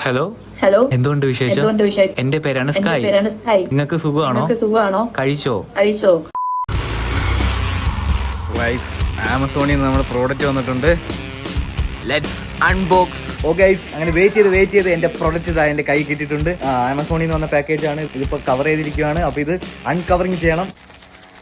Hello hello, എന്തുകൊണ്ട് വിശേഷം? എന്റെ പേരാണ് സ്കൈ. നിങ്ങൾക്ക് സുഖമാണോ? കഴിച്ചോ? ഗൈസ്, ആമസോണിൽ നിന്ന് നമ്മുടെ പ്രോഡക്റ്റ് വന്നിട്ടുണ്ട്. Let's unbox. ഓ ഗൈസ്, അങ്ങനെ വെയിറ്റ് ചെയ്ത് എന്റെ പ്രോഡക്റ്റ് ഇതാ എന്റെ കൈ കിട്ടിയിട്ടുണ്ട്. ആമസോണിൽ നിന്ന് വന്ന പാക്കേജ് ആണ്. ഇതിപ്പോൾ കവർ ചെയ്തിരിക്കുകയാണ്. അപ്പോൾ ഇത് അൺകവറിങ് ചെയ്യണം.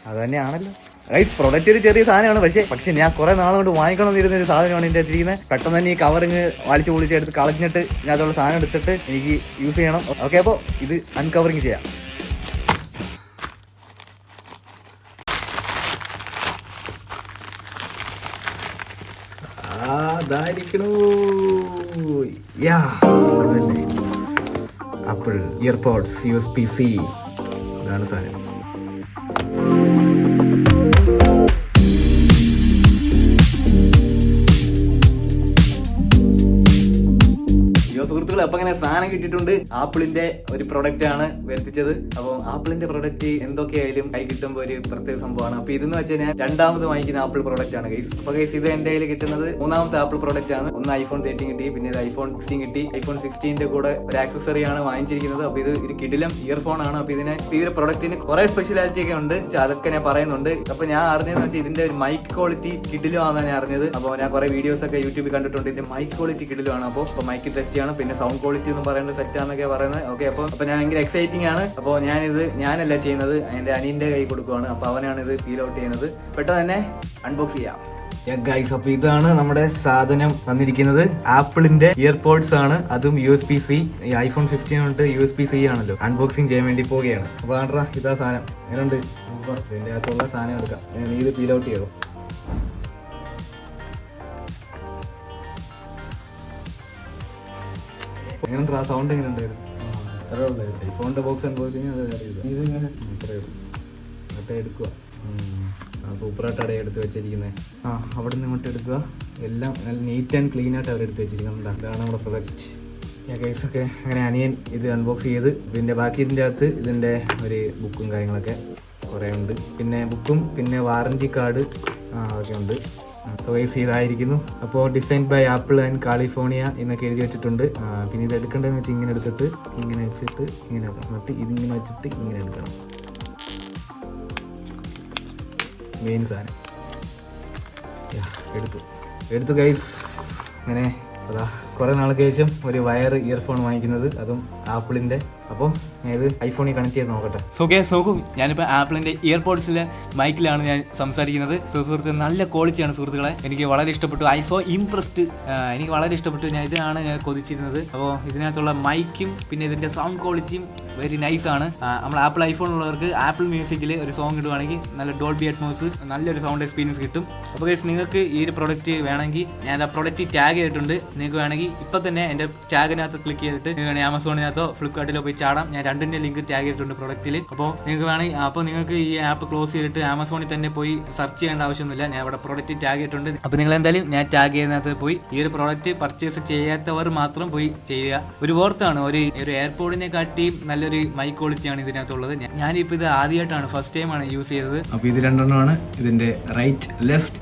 അത് തന്നെയാണല്ലോ ഗൈസ്. പ്രൊഡക്റ്റ് ഒരു ചെറിയ സാധനമാണ്, പക്ഷേ ഞാൻ കുറെ നാൾ കൊണ്ട് വാങ്ങിക്കണം എന്നിരുന്ന ഒരു സാധനമാണ് ഇതിൻ്റെ ഇരിക്കുന്നത്. പെട്ടെന്ന് തന്നെ ഈ കവറിങ് വലിച്ചു പൊളിച്ച് എടുത്ത് കളഞ്ഞിട്ട് ഞാൻ അതുള്ള സാധനം എടുത്തിട്ട് എനിക്ക് യൂസ് ചെയ്യണം. ഓക്കെ, അപ്പോൾ ഇത് അൺകവറിങ് ചെയ്യാം. ആപ്പിൾ ഇയർപോഡ്സ് USB-C, ഇതാണ് സാധനം. സുഹൃത്തുക്കളെ, അപ്പൊ അങ്ങനെ സാധനം കിട്ടിയിട്ടുണ്ട്. ആപ്പിളിന്റെ ഒരു പ്രൊഡക്റ്റ് ആണ് വരുത്തിച്ചത്. അപ്പോൾ ആപ്പിളിന്റെ പ്രൊഡക്റ്റ് എന്തൊക്കെയായാലും കൈ കിട്ടുമ്പോൾ ഒരു പ്രത്യേക സംഭവമാണ്. അപ്പൊ ഇതെന്ന് വെച്ചാൽ ഞാൻ രണ്ടാമത് വാങ്ങിക്കുന്ന ആപ്പിൾ പ്രൊഡക്റ്റ് ആണ് ഗൈസ്. അപ്പൊ ഗൈസ്, ഇത് എന്റെ കയ്യിൽ കിട്ടുന്നത് മൂന്നാമത്തെ ആപ്പിൾ പ്രൊഡക്റ്റ് ആണ്. ഒന്ന് iPhone 13 കിട്ടി, പിന്നെ ഇത് iPhone 16 കിട്ടി. iPhone 16ന്റെ കൂടെ ഒരു ആക്സസറി ആണ് വാങ്ങിച്ചിരിക്കുന്നത്. അപ്പൊ ഇത് ഒരു കിടിലം ഇയർഫോൺ ആണ്. അപ്പൊ ഈ ഒരു പ്രൊഡക്റ്റിന് കുറെ സ്പെഷ്യാലിറ്റി ഒക്കെ ഉണ്ട്, അതൊക്കെ ഞാൻ പറയുന്നുണ്ട്. അപ്പൊ ഞാൻ അറിഞ്ഞതെന്ന് വെച്ചാൽ ഇതിന്റെ ഒരു മൈക്ക് ക്വാളിറ്റി കിടിലം ആണെന്ന് ഞാൻ അറിഞ്ഞത്. അപ്പോൾ ഞാൻ കുറെ വീഡിയോസ് ഒക്കെ യൂട്യൂബിൽ കണ്ടിട്ടുണ്ട്. ഇതിന്റെ മൈക്ക് ക്വാളിറ്റി കിടിലമാണ്. അപ്പോൾ മൈക്ക് ടെസ്റ്റ് ചെയ്യണം. പിന്നെ സൗണ്ട് ക്വാളിറ്റി എന്ന് പറയുന്നത് സെറ്റ് ആണെന്നൊക്കെ പറയുന്നത്. ഓക്കെ, അപ്പോൾ ഞാൻ ഭയങ്കര എക്സൈറ്റിംഗ് ആണ്. അപ്പോൾ ഞാനല്ല ചെയ്യുന്നത്, എന്റെ അനിയന്റെ കൈ കൊടുക്കുവാണ്. അപ്പോൾ അവനാണ് ഇത് ഫീൽ ഔട്ട് ചെയ്യുന്നത്. പെട്ടെന്ന് തന്നെ അൺബോക്സ് ചെയ്യാം. ഗൈസ്, അപ്പൊ ഇതാണ് നമ്മുടെ സാധനം വന്നിരിക്കുന്നത്. ആപ്പിളിന്റെ ഇയർപോഡ്സ് ആണ്, അതും USB-C. ഈ iPhone 15 കൊണ്ട് USB-C ആണല്ലോ. അൺബോക്സിങ് ചെയ്യാൻ വേണ്ടി പോവുകയാണ്. അപ്പൊ ആണ്ട്രാ, ഇതാ സാധനം. എങ്ങനെയുണ്ട്? ഇതിന്റെ അകത്തുള്ള സാധനം എടുക്കാം. നീ ഇത് ഫീൽ ഔട്ട് ചെയ്തോ. എങ്ങനെയുണ്ട്? ആ സൗണ്ട് എങ്ങനെയുണ്ടായിരുന്നു? അത്രേ ഉള്ളായിരുന്നു. ഐഫോണിന്റെ ബോക്സ് അൺബോക്സിങ് അത് ഇതിങ്ങനെ അത്രേ ഉള്ളൂ. എന്നിട്ട് എടുക്കുക. സൂപ്പറായിട്ട് അവിടെ എടുത്ത് വെച്ചിരിക്കുന്നത്. അവിടെ നിന്ന് ഇങ്ങോട്ട് എടുക്കുക. എല്ലാം നല്ല നീറ്റ് ആൻഡ് ക്ലീൻ ആയിട്ട് അവർ എടുത്ത് വെച്ചിരിക്കുന്നുണ്ട്. ഇതാണ് നമ്മുടെ പ്രൊഡക്റ്റ്. കേസൊക്കെ അങ്ങനെ അനിയൻ ഇത് അൺബോക്സ് ചെയ്ത്, പിന്നെ ബാക്കി ഇതിൻ്റെ അകത്ത് ഇതിൻ്റെ ഒരു ബുക്കും കാര്യങ്ങളൊക്കെ കുറേ ഉണ്ട്. പിന്നെ ബുക്കും പിന്നെ വാറൻറ്റി കാർഡ് അതൊക്കെ ഉണ്ട്. സോ ഗൈസ്, ഇതായിരിക്കുന്നു. അപ്പോൾ design by Apple and California എന്നൊക്കെ എഴുതി വെച്ചിട്ടുണ്ട്. പിന്നെ ഇത് എടുക്കേണ്ടതെന്ന് വെച്ചാൽ ഇങ്ങനെ എടുത്തിട്ട് ഇങ്ങനെ വെച്ചിട്ട് ഇങ്ങനെ എന്നിട്ട് ഇതിങ്ങനെ വെച്ചിട്ട് ഇങ്ങനെ എടുക്കണം. മെയിൻ സാധനം എടുത്തു ഗൈസ്. അങ്ങനെ അതാ കുറെ നാൾക്ക് ശേഷം ഒരു വയർ ഇയർഫോൺ വാങ്ങിക്കുന്നത്, അതും ആപ്പിളിന്റെ. അപ്പോൾ ഞാൻ ഇത് ഐഫോണിൽ കണക്ട് ചെയ്ത് നോക്കട്ടെ. നോക്കൂ, ഞാനിപ്പോൾ ആപ്പിളിന്റെ ഇയർപോഡ്സിലെ മൈക്കിലാണ് ഞാൻ സംസാരിക്കുന്നത്. സുഹൃത്ത്, നല്ല ക്വാളിറ്റിയാണ് സുഹൃത്തുക്കളെ. എനിക്ക് വളരെ ഇഷ്ടപ്പെട്ടു. I so impressed. എനിക്ക് വളരെ ഇഷ്ടപ്പെട്ടു. ഇതാണ് ഞാൻ കൊതിച്ചിരുന്നത്. അപ്പോൾ ഇതിനകത്തുള്ള മൈക്കും പിന്നെ ഇതിന്റെ സൗണ്ട് ക്വാളിറ്റിയും വെരി നൈസ് ആണ്. നമ്മൾ ആപ്പിൾ ഐഫോൺ ഉള്ളവർക്ക് ആപ്പിൾ മ്യൂസിക്കിൽ ഒരു സോങ് ഇടുവാണെങ്കിൽ നല്ല ഡോൾബി അറ്റ്മോസ്, നല്ലൊരു സൗണ്ട് എക്സ്പീരിയൻസ് കിട്ടും. അപ്പോൾ ഗൈസ്, നിങ്ങൾക്ക് ഈ ഒരു പ്രൊഡക്റ്റ് വേണമെങ്കിൽ ഞാൻ ആ പ്രൊഡക്റ്റ് ടാഗ് ചെയ്തിട്ടുണ്ട്. നിങ്ങൾക്ക് വേണമെങ്കിൽ ഇപ്പം തന്നെ എൻ്റെ ടാഗിനകത്ത് ക്ലിക്ക് ചെയ്തിട്ട് നിങ്ങൾക്ക് വേണമെങ്കിൽ ആമസോണിനകത്തോ ഫ്ലിപ്കാർട്ടിലോ പോയി ചാടാം. ഞാൻ രണ്ടിൻ്റെ ലിങ്ക് ടാഗ് ചെയ്തിട്ടുണ്ട് പ്രൊഡക്റ്റിൽ. അപ്പോൾ നിങ്ങൾക്ക് വേണമെങ്കിൽ നിങ്ങൾക്ക് ഈ ആപ്പ് ക്ലോസ് ചെയ്തിട്ട് ആമസോണിൽ തന്നെ പോയി സെർച്ച് ചെയ്യേണ്ട ആവശ്യമൊന്നുമില്ല. ഞാൻ അവിടെ പ്രൊഡക്റ്റ് ടാഗ് ചെയ്തിട്ടുണ്ട്. അപ്പോൾ നിങ്ങൾ എന്തായാലും ഞാൻ ടാഗ് ചെയ്യുന്നതിനകത്ത് പോയി ഈ ഒരു പ്രൊഡക്റ്റ് പർച്ചേസ് ചെയ്യാത്തവർ മാത്രം പോയി ചെയ്യുക. ഒരു വർത്താണ്. ഒരു എയർപോഡിനെ കാട്ടിയും നല്ലൊരു മൈക്ക് ക്വാളിറ്റിയാണ് ഇതിനകത്തുള്ളത്. ഞാനിപ്പോൾ ഇത് ആദ്യമായിട്ടാണ്, ഫസ്റ്റ് ടൈമാണ് യൂസ് ചെയ്തത്. അപ്പോൾ ഇത് രണ്ടെണ്ണമാണ് ഇതിന്റെ റൈറ്റ് ലെഫ്റ്റ്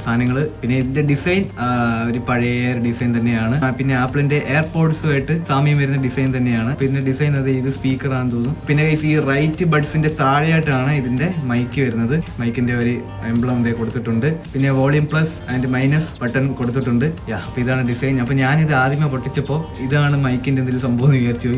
സാധനങ്ങൾ. പിന്നെ ഇതിന്റെ ഡിസൈൻ ഒരു പഴയ ഡിസൈൻ തന്നെയാണ്. പിന്നെ ആപ്പിളിന്റെ എയർപോഡ്സുമായിട്ട് സാമ്യം വരുന്ന ഡിസൈൻ തന്നെയാണ്. പിന്നെ ഡിസൈൻ ഇത് സ്പീക്കർ ആണെന്ന് തോന്നുന്നു. പിന്നെ ഈ റൈറ്റ് ബഡ്സിന്റെ താഴെയായിട്ടാണ് ഇതിന്റെ മൈക്ക് വരുന്നത്. മൈക്കിന്റെ ഒരു എംബ്ലം കൊടുത്തിട്ടുണ്ട്. പിന്നെ volume plus and minus button കൊടുത്തിട്ടുണ്ട്. അപ്പൊ ഇതാണ് ഡിസൈൻ. അപ്പൊ ഞാനിത് ആദ്യമേ പൊട്ടിച്ചപ്പോ ഇതാണ് മൈക്കിന്റെ എന്തെങ്കിലും സംഭവം എന്ന് വിചാരിച്ചു.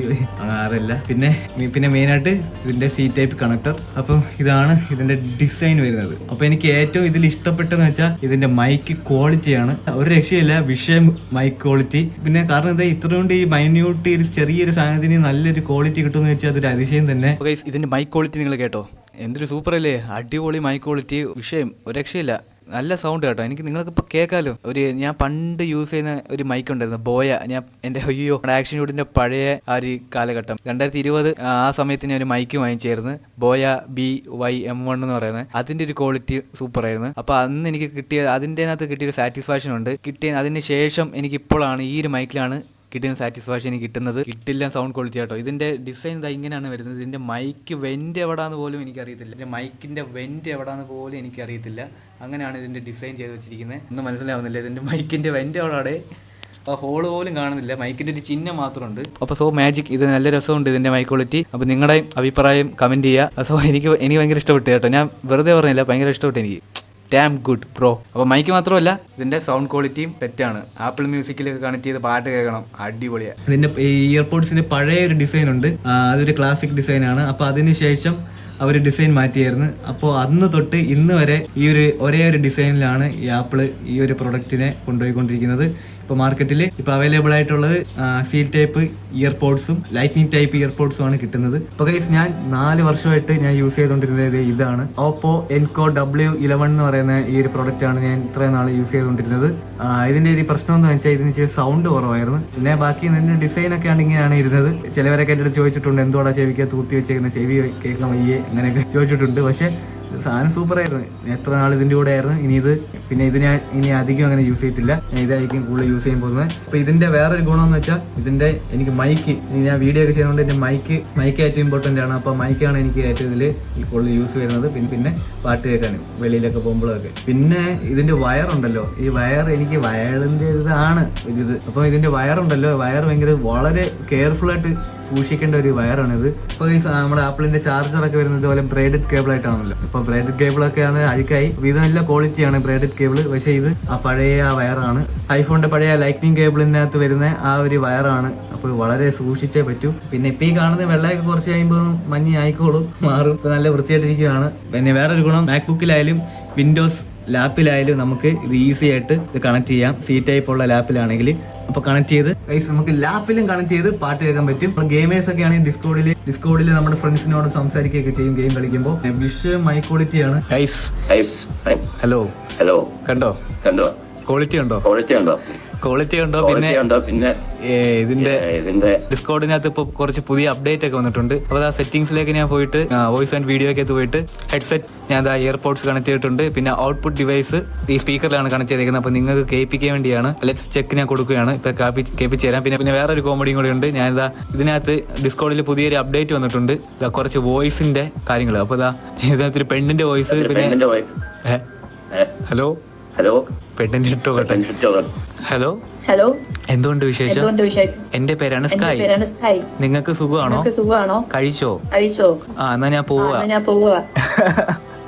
അതല്ല. പിന്നെ മെയിൻ ആയിട്ട് ഇതിന്റെ സി ടൈപ്പ് കണക്ടർ. അപ്പം ഇതാണ് ഇതിന്റെ ഡിസൈൻ വരുന്നത്. അപ്പൊ എനിക്ക് ഏറ്റവും ഇതിൽ ഇഷ്ടപ്പെട്ടെന്ന് വെച്ചാൽ ഇതിന്റെ മൈക്ക് ക്വാളിറ്റിയാണ്. ഒരു രക്ഷയില്ല, വിഷയം മൈക്ക് ക്വാളിറ്റി. പിന്നെ കാരണം എന്താ ഇത്രകൊണ്ട് ഈ മൈന്യൂട്ട് ചെറിയൊരു സാധനത്തിന് നല്ലൊരു ക്വാളിറ്റി കിട്ടുമെന്ന് വെച്ചാൽ അതൊരു അതിശയം തന്നെ. ഇതിന്റെ മൈക്ക് ക്വാളിറ്റി നിങ്ങൾ കേട്ടോ, എന്തൊരു സൂപ്പർ അല്ലേ, അടിപൊളി മൈക്ക് ക്വാളിറ്റി, വിഷയം ഒരു രക്ഷയില്ല. നല്ല സൗണ്ട് കേട്ടോ. എനിക്ക് നിങ്ങൾക്കിപ്പോൾ കേൾക്കാമല്ലോ. ഞാൻ പണ്ട് യൂസ് ചെയ്യുന്ന ഒരു മൈക്ക് ഉണ്ടായിരുന്നു, ബോയ. എൻ്റെ ആക്ഷൻ ഷൂട്ടിൻ്റെ പഴയ ആ ഒരു കാലഘട്ടം 2020 ആ സമയത്ത് ഞാൻ ഒരു മൈക്ക് വാങ്ങിച്ചായിരുന്നു, ബോയ BY-M1 എന്ന് പറയുന്നത്. അതിൻ്റെ ഒരു ക്വാളിറ്റി സൂപ്പറായിരുന്നു. അപ്പോൾ അന്ന് എനിക്ക് അതിൻ്റെ അകത്ത് കിട്ടിയൊരു സാറ്റിസ്ഫാക്ഷൻ ഉണ്ട്. അതിന് ശേഷം എനിക്കിപ്പോഴാണ് ഈ ഒരു മൈക്കിലാണ് കിട്ടുന്ന സാറ്റിസ്ഫാക്ഷൻ കിട്ടുന്നത്. കിട്ടില്ല സൗണ്ട് ക്വാളിറ്റി കേട്ടോ. ഇതിൻ്റെ ഡിസൈൻ ഇങ്ങനെയാണ് വരുന്നത്. ഇതിൻ്റെ മൈക്ക് വെൻ്റ് എവിടാന്ന് പോലും എനിക്കറിയത്തില്ല. ഇതിൻ്റെ മൈക്കിൻ്റെ വെൻ്റ് എവിടാന്ന് പോലും എനിക്കറിയത്തില്ല. അങ്ങനെയാണ് ഇതിൻ്റെ ഡിസൈൻ ചെയ്ത് വെച്ചിരിക്കുന്നത്. ഒന്നും മനസ്സിലാവുന്നില്ല. ഇതിൻ്റെ മൈക്കിൻ്റെ വെൻ്റ് എവിടെ. ഹോള് പോലും കാണുന്നില്ല, മൈക്കിൻ്റെ ഒരു ചിഹ്നം മാത്രമുണ്ട്. അപ്പോൾ സോ മാജിക്, ഇത് നല്ല രസമുണ്ട് ഇതിൻ്റെ മൈക്ക് ക്വാളിറ്റി. അപ്പോൾ നിങ്ങളുടെയും അഭിപ്രായം കമൻറ്റ് ചെയ്യുക. സോ എനിക്ക് ഭയങ്കര ഇഷ്ടപ്പെട്ടു കേട്ടോ, ഞാൻ വെറുതെ പറഞ്ഞില്ല, ഭയങ്കര ഇഷ്ടപ്പെട്ടു എനിക്ക്. Dam good bro. അപ്പോൾ മൈക്ക് മാത്രമല്ല ഇതിൻ്റെ സൗണ്ട് ക്വാളിറ്റിയും സെറ്റാണ്. ആപ്പിൾ മ്യൂസിക്കിലൊക്കെ കണക്ട് ചെയ്ത് പാട്ട് കേൾക്കണം, അടിപൊളിയാണ്. ഇതിൻ്റെ ഇയർപോഡ്സിൻ്റെ പഴയ ഒരു ഡിസൈൻ ഉണ്ട്, അതൊരു ക്ലാസിക് ഡിസൈനാണ്. അപ്പോൾ അതിനുശേഷം അവർ ഡിസൈൻ മാറ്റിയായിരുന്നു. അപ്പോൾ അന്ന് തൊട്ട് ഇന്ന് വരെ ഒരേ ഒരു ഡിസൈനിലാണ് ഈ ആപ്പിൾ ഈ ഒരു പ്രൊഡക്റ്റിനെ കൊണ്ടുപോയിക്കൊണ്ടിരിക്കുന്നത്. ഇപ്പോൾ മാർക്കറ്റിൽ ഇപ്പോൾ അവൈലബിൾ ആയിട്ടുള്ളത് സീൽ ടൈപ്പ് ഇയർപോഡ്സും ലൈറ്റ്നിങ് ടൈപ്പ് ഇയർപോഡ്സും ആണ് കിട്ടുന്നത്. അപ്പോൾ ഗൈസ് ഞാൻ 4 വർഷമായിട്ട് ഞാൻ യൂസ് ചെയ്തുകൊണ്ടിരുന്നത് ഇതാണ്. ഓപ്പോ എൻകോ W11 എന്ന് പറയുന്ന ഈ ഒരു പ്രൊഡക്റ്റ് ആണ് ഞാൻ ഇത്രയും നാൾ യൂസ് ചെയ്തുകൊണ്ടിരുന്നത്. ഇതിന്റെ ഒരു പ്രശ്നം എന്ന് വെച്ചാൽ ഇതിന് ഇച്ചിരി സൗണ്ട് കുറവായിരുന്നു. പിന്നെ ബാക്കി ഇതിന്റെ ഡിസൈൻ ഒക്കെ ആണ് ഇങ്ങനെയാണ് ഇരുന്നത്. ചിലവരൊക്കെ എൻ്റെ അടുത്ത് ചോദിച്ചിട്ടുണ്ട്, എന്തുകൊണ്ടാ ചെവിക്ക് തൂത്തി വെച്ചേക്കുന്ന, ചെവി കേൾക്കാൻ വയ്യേ, അങ്ങനെയൊക്കെ ചോദിച്ചിട്ടുണ്ട്. പക്ഷേ സാധനം സൂപ്പറായിരുന്നു. എത്ര നാൾ ഇതിൻ്റെ കൂടെ ആയിരുന്നു. പിന്നെ ഇത് ഞാൻ ഇനി അധികം അങ്ങനെ യൂസ് ചെയ്തിട്ടില്ല, ഞാൻ ഇതായിരിക്കും കൂടുതൽ യൂസ് ചെയ്യാൻ പോകുന്നത്. അപ്പോൾ ഇതിന്റെ വേറൊരു ഗുണമെന്ന് വെച്ചാൽ ഇതിന്റെ എനിക്ക് മൈക്ക്, ഞാൻ വീഡിയോ ഒക്കെ ചെയ്യുന്നതുകൊണ്ട് എൻ്റെ മൈക്ക് ഏറ്റവും ഇമ്പോർട്ടൻ്റ് ആണ്. അപ്പോൾ മൈക്കാണ് എനിക്ക് ഏറ്റവും ഇതിൽ കൂടുതൽ യൂസ് ചെയ്യുന്നത്. പിന്നെ പാട്ട് കേൾക്കാനും വെളിയിലൊക്കെ പോകുമ്പോഴൊക്കെ. പിന്നെ ഇതിന്റെ വയറുണ്ടല്ലോ, ഈ വയർ എനിക്ക് വയറിന്റെ ഇതാണ് ഒരിത്. അപ്പോൾ ഇതിന്റെ വയറുണ്ടല്ലോ, വയർ വളരെ കെയർഫുൾ ആയിട്ട് സൂക്ഷിക്കേണ്ട ഒരു വയറാണിത്. ഇപ്പോൾ ഈ നമ്മുടെ ആപ്പിളിന്റെ ചാർജറൊക്കെ വരുന്നത് പോലെ ബ്രേഡഡ് കേബിൾ ആയിട്ടാണല്ലോ. അപ്പോൾ ബ്രേഡഡ് കേബിളൊക്കെയാണ് അഴുക്കായി. ഇത് നല്ല ക്വാളിറ്റിയാണ് ബ്രേഡഡ് കേബിൾ. പക്ഷേ ഇത് പഴയ വയറാണ്. ഐഫോണിന്റെ പഴയ ലൈറ്റ്നിങ് കേബിളിനകത്ത് വരുന്ന ആ ഒരു വയറാണ്. അപ്പോൾ വളരെ സൂക്ഷിച്ചേ പറ്റൂ. പിന്നെ ഇപ്പം ഈ കാണുന്ന വെള്ളമൊക്കെ കുറച്ച് കഴിയുമ്പോൾ മഞ്ഞ് ആയിക്കോളും, മാറും. ഇപ്പം നല്ല വൃത്തിയായിട്ടിരിക്കുകയാണ്. പിന്നെ വേറൊരു ഗുണം, മാക്ബുക്കിലായാലും വിൻഡോസ് ലാപ്പിലായാലും നമുക്ക് ഇത് ഈസി ആയിട്ട് ഇത് കണക്ട് ചെയ്യാം. സി ടൈപ്പ് ഉള്ള ലാപ്പിലാണെങ്കിൽ അപ്പോൾ കണക്ട് ചെയ്ത് നമുക്ക് ലാപ്പിലും കണക്ട് ചെയ്ത് പാട്ട് കേൾക്കാൻ പറ്റും. ഗെയിമേഴ്സ് ഒക്കെ ആണെങ്കിൽ ഡിസ്കോഡിൽ നമ്മുടെ ഫ്രണ്ട്സിനോട് സംസാരിക്കുകയൊക്കെ ചെയ്യും ഗെയിം കളിക്കുമ്പോൾ. വിഷയം മൈ ക്വാളിറ്റിയാണ്. ഹലോ കണ്ടോ, ക്വാളിറ്റി ഉണ്ടോ? പിന്നെ ഇതിന്റെ ഡിസ്കോഡിനകത്ത് ഇപ്പോൾ കുറച്ച് പുതിയ അപ്ഡേറ്റ് ഒക്കെ വന്നിട്ടുണ്ട്. അപ്പോൾ ആ സെറ്റിംഗ്സിലേക്ക് ഞാൻ പോയിട്ട് വോയിസ് ആൻഡ് വീഡിയോ ഒക്കെ പോയിട്ട് ഹെഡ്സെറ്റ് ഞാൻ ഇയർപോഡ്സ് കണക്ട് ചെയ്തിട്ടുണ്ട്. പിന്നെ ഔട്ട്പുട്ട് ഡിവൈസ് ഈ സ്പീക്കറിലാണ് കണക്ട് ചെയ്തേക്കുന്നത്. അപ്പോൾ നിങ്ങൾക്ക് കേൾപ്പിക്കാൻ വേണ്ടിയാണ്. ലെറ്റ്സ് ചെക്ക് ഞാൻ കൊടുക്കുകയാണ്, ഇപ്പോൾ കേൾപ്പിച്ച് തരാം. പിന്നെ വേറൊരു കോമഡിയും കൂടി ഉണ്ട്. ഞാൻ ഇതിനകത്ത് ഡിസ്കോഡിൽ പുതിയൊരു അപ്ഡേറ്റ് വന്നിട്ടുണ്ട്, കുറച്ച് വോയിസിന്റെ കാര്യങ്ങൾ. അപ്പോൾ ഇതിനകത്ത് ഒരു പെണ്ണിന്റെ വോയിസ്, പിന്നെ ഹലോ പെണ്ണിന്റെ ഇട്ടോ. ഹലോ എന്തുകൊണ്ട് വിശേഷം? എന്റെ പേരാണ് സ്കൈ. നിങ്ങൾക്ക് സുഖമാണോ? കഴിച്ചോ? എന്നാ ഞാൻ പോവാ.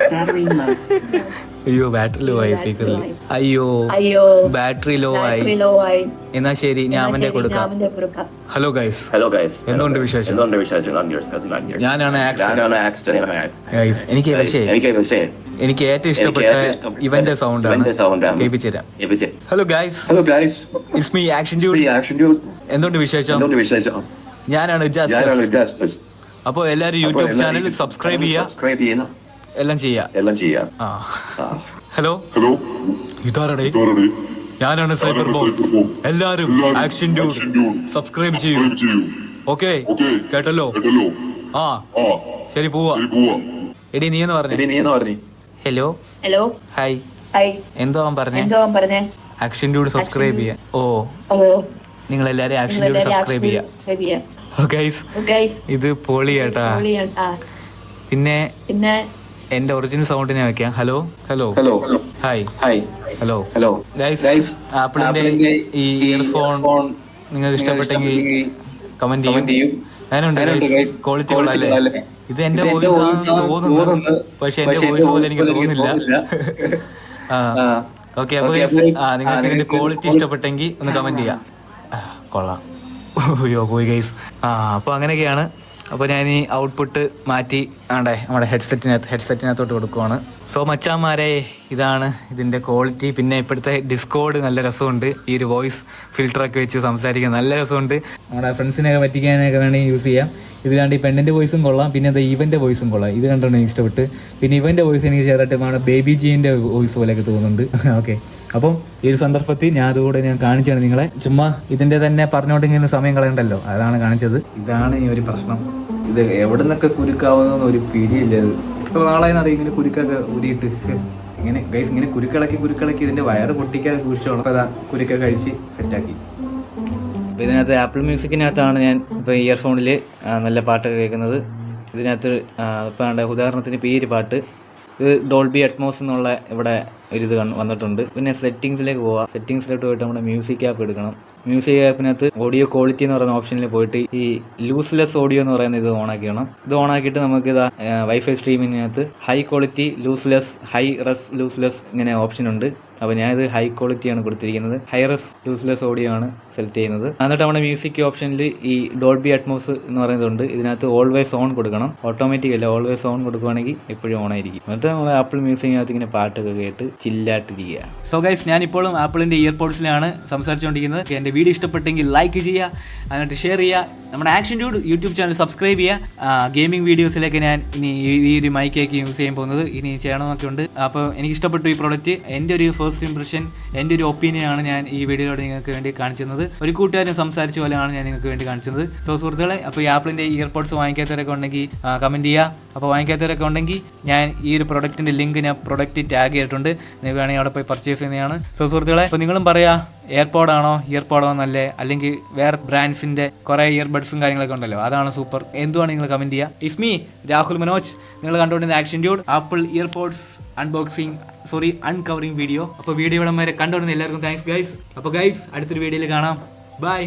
അയ്യോ ബാറ്ററി ലോ ആയി സ്പീക്കറിൽ. അയ്യോ ബാറ്ററി ലോ ആയി. എന്നാ ശരി, ഞാൻ അവന്റെ കൊടുക്കാം. ഹലോ ഗൈസ്, എന്തുകൊണ്ട് വിശേഷം? ഞാനാണ് എനിക്ക് ഏറ്റവും ഇഷ്ടപ്പെട്ട ഇവന്റെ സൗണ്ട് ആണ്. കേൾപ്പിച്ചുതരാം. Hello guys, it's me action dude. എന്തുകൊണ്ട് വിശേഷം? ഞാനാണ് ജാസ്റ്റിസ്. അപ്പോൾ എല്ലാരും യൂട്യൂബ് ചാനൽ സബ്സ്ക്രൈബ് ചെയ്യുക, എല്ലാം ചെയ്യാം. ഹലോ, ഇതാരടേ? ഞാനാണ് സൈബർ ബോസ്. എല്ലാരും ആക്ഷൻ ഡ്യൂഡ് സബ്സ്ക്രൈബ് ചെയ്യൂ. ഓക്കെ, കേട്ടല്ലോ? ശരി, പോവാ. എടി നീ എന്ന് പറഞ്ഞു. Hello hi. എന്തോ അവൻ പറഞ്ഞേ? ആക്ഷൻ ഡ്യൂഡ് സബ്സ്ക്രൈബ് ചെയ്യാം. നിങ്ങൾ എല്ലാരും ആക്ഷൻ ഡ്യൂഡ് സബ്സ്ക്രൈബ് ചെയ്യാം. ഇത് പൊളി കേട്ടാ. പിന്നെ എന്റെ ഒറിജിനൽ സൗണ്ട് ഞാൻ വെക്കാം. Hello hi. ഹലോ ഗൈസ്, ആപ്പിളിന്റെ ഈ ഇയർഫോൺ നിങ്ങൾക്ക് ഇഷ്ടപ്പെട്ടെങ്കിൽ കമന്റ് ചെയ്യും. അതിനുണ്ട് ക്വാളിറ്റി കൊള്ളാല്ലേ? ഇത് എന്റെ വോയിസ് ആണെന്ന് തോന്നുന്നു, പക്ഷെ എന്റെ വോയിസ് പോലെ എനിക്ക് തോന്നുന്നില്ല. ഓക്കെ, അപ്പൊ നിങ്ങൾക്ക് ഇതിന്റെ ക്വാളിറ്റി ഇഷ്ടപ്പെട്ടെങ്കിൽ ഒന്ന് കമന്റ് ചെയ്യാം. കൊള്ളാം. പോയി ഗൈസ്. അപ്പോൾ അങ്ങനെയൊക്കെയാണ്. അപ്പോൾ ഞാൻ ഈ ഔട്ട്പുട്ട് മാറ്റി നമ്മുടെ ഹെഡ്സെറ്റിനകത്തോട്ട് കൊടുക്കുവാണ്. സോ മച്ചാന്മാരെ, ഇതാണ് ഇതിൻ്റെ ക്വാളിറ്റി. പിന്നെ ഇപ്പോഴത്തെ ഡിസ്കോഡ് നല്ല രസമുണ്ട്. ഈ ഒരു വോയിസ് ഫിൽറ്ററൊക്കെ വെച്ച് സംസാരിക്കാൻ നല്ല രസമുണ്ട്. നമ്മുടെ ഫ്രണ്ട്സിനെയൊക്കെ പറ്റിക്കാനൊക്കെ വേണമെങ്കിൽ യൂസ് ചെയ്യാം. ഇതിലാണ്ട് ഈ പെണ്ണിൻ്റെ വോയിസും കൊള്ളാം, പിന്നെ അത് ഇവൻ്റെ വോയിസും കൊള്ളാം. ഇത് രണ്ടെണ്ണം എനിക്ക് ഇഷ്ടപ്പെട്ട്. പിന്നെ ഇവൻ്റെ വോയിസ് എനിക്ക് ചെറുതായിട്ട് നമ്മുടെ ബേബി ജീൻ്റെ വോയിസ് പോലെയൊക്കെ തോന്നുന്നുണ്ട്. ഓക്കെ, അപ്പം ഈ ഒരു സന്ദർഭത്തിൽ ഞാൻ കാണിച്ചാണ് നിങ്ങളെ. ചുമ്മാ ഇതിൻ്റെ തന്നെ പറഞ്ഞുകൊണ്ടിങ്ങനെ സമയം കളയണ്ടല്ലോ, അതാണ് കാണിച്ചത്. ഇതാണ് ഈ ഒരു പ്രശ്നം. ഇത് എവിടെ നിന്നൊക്കെ കുരുക്കാവുന്ന ഒരു പിടിയില്ല. ഇത് എത്ര നാളായെന്നറിയാം ഇങ്ങനെ കുരുക്കൊക്കെ ഊരിയിട്ട്. ഇങ്ങനെ കുരുക്കിളക്കി ഇതിൻ്റെ വയറ് പൊട്ടിക്കാതെ സൂക്ഷിച്ചോളാം. അപ്പോൾ കുരുക്കൊക്കെ കഴിച്ച് സെറ്റാക്കി. അപ്പോൾ ഇതിനകത്ത് ആപ്പിൾ മ്യൂസിക്കിനകത്താണ് ഞാൻ ഇപ്പോൾ ഇയർഫോണിൽ നല്ല പാട്ടൊക്കെ കേൾക്കുന്നത്. ഇതിനകത്ത് ഇപ്പോൾ ഉദാഹരണത്തിന് ഇപ്പോൾ ഈ ഒരു പാട്ട്, ഇത് ഡോൾബി അറ്റ്മോസ് എന്നുള്ള ഇവിടെ ഒരിത് വന്നിട്ടുണ്ട്. പിന്നെ സെറ്റിങ്സിലേക്ക് പോവാം. സെറ്റിങ്സിലോട്ട് പോയിട്ട് നമ്മുടെ മ്യൂസിക് ആപ്പ് എടുക്കണം. മ്യൂസിക് ആപ്പിനകത്ത് ഓഡിയോ ക്വാളിറ്റി എന്ന് പറയുന്ന ഓപ്ഷനിൽ പോയിട്ട് ഈ ലൂസ്ലെസ് ഓഡിയോ എന്ന് പറയുന്ന ഇത് ഓണാക്കി വേണം. ഇത് ഓണാക്കിയിട്ട് നമുക്ക് ഇതാ വൈഫൈ സ്ട്രീമിനകത്ത് high quality lossless, high res lossless ഇങ്ങനെ ഓപ്ഷൻ ഉണ്ട്. അപ്പോൾ ഞാനിത് ഹൈ ക്വാളിറ്റിയാണ് കൊടുത്തിരിക്കുന്നത്. ഹൈ റെസ് ലൂസ്ലെസ് ഓഡിയോ ആണ് സെലക്ട് ചെയ്യുന്നത്. എന്നിട്ട് നമ്മുടെ മ്യൂസിക് ഓപ്ഷനിൽ ഈ ഡോൾബി അറ്റ്മോസ് എന്ന് പറയുന്നതുണ്ട്. ഇതിനകത്ത് ഓൾവേസ് ഓൺ കൊടുക്കണം. ഓട്ടോമാറ്റിക് അല്ല, ഓൾവേസ് ഓൺ കൊടുക്കുകയാണെങ്കിൽ എപ്പോഴും ഓൺ ആയിരിക്കും. എന്നിട്ട് നമ്മൾ ആപ്പിൾ മ്യൂസിക്കിനകത്ത് ഇങ്ങനെ പാട്ടൊക്കെ കേട്ട് ചില്ലായിട്ടിരിക്കുക. സോ ഗൈസ്, ഞാനിപ്പോഴും ആപ്പിളിൻ്റെ ഇയർപോഡ്സിലാണ് സംസാരിച്ചുകൊണ്ടിരിക്കുന്നത്. എൻ്റെ വീഡിയോ ഇഷ്ടപ്പെട്ടെങ്കിൽ ലൈക്ക് ചെയ്യുക, എന്നിട്ട് ഷെയർ ചെയ്യുക. നമ്മുടെ action dude YouTube channel subscribe ചെയ്യുക. ഗെയിമിംഗ് വീഡിയോസിലേക്ക് ഞാൻ ഇനി ഈ ഒരു മൈക്കായിരിക്കും യൂസ് ചെയ്യാൻ പോകുന്നത്. ഇനി ചെയ്യണമെന്നൊക്കെ ഉണ്ട്. അപ്പോൾ എനിക്ക് ഇഷ്ടപ്പെട്ടു ഈ പ്രോഡക്റ്റ്. എൻ്റെ ഒരു ഫസ്റ്റ് ഇംപ്രഷൻ, എൻ്റെ ഒരു ഒപ്പീനിയൻ ആണ് ഞാൻ ഈ വീഡിയോയിലൂടെ നിങ്ങൾക്ക് വേണ്ടി കാണിച്ചത്. ഒരു കൂട്ടുകാരൻ സംസാരിച്ച പോലെയാണ് ഞാൻ നിങ്ങൾക്ക് വേണ്ടി കാണിച്ചത്. സോ സുഹൃത്തുക്കളെ, അപ്പോൾ ഈ ആപ്പിളിൻ്റെ ഇയർപോഡ്സ് വാങ്ങിക്കാത്തവരൊക്കെ ഉണ്ടെങ്കിൽ കമൻറ്റ് ചെയ്യുക. അപ്പോൾ വാങ്ങിക്കാത്തവരൊക്കെ ഉണ്ടെങ്കിൽ ഞാൻ ഈ ഒരു പ്രൊഡക്റ്റിൻ്റെ ലിങ്ക് ഞാൻ പ്രൊഡക്റ്റ് ടാഗ് ചെയ്തിട്ടുണ്ട്. നിങ്ങൾക്ക് വേണമെങ്കിൽ അവിടെ പോയി പർച്ചേസ് ചെയ്യുന്നതാണ്. സോ സുഹൃത്തുക്കളെ, അപ്പോൾ നിങ്ങളും പറയാ ഇയർപോഡാണോ നല്ലേ, അല്ലെങ്കിൽ വേറെ ബ്രാൻഡ്സിൻ്റെ കുറേ ഇയർബഡ്സും കാര്യങ്ങളൊക്കെ ഉണ്ടല്ലോ, അതാണ് സൂപ്പർ, എന്തുവാണ് നിങ്ങൾ കമൻറ്റ് ചെയ്യുക. ഇസ്മി രാഹുൽ മനോജ്, നിങ്ങൾ കണ്ടുകൊണ്ടിരുന്ന action dude Apple EarPods uncovering video. അപ്പോൾ വീഡിയോ ഇവിടെ വരെ കണ്ടുകൊണ്ടിരുന്ന എല്ലാവർക്കും താങ്ക്സ് ഗൈസ്. അപ്പോൾ ഗൈസ്, അടുത്തൊരു വീഡിയോയിൽ കാണാം. ബൈ.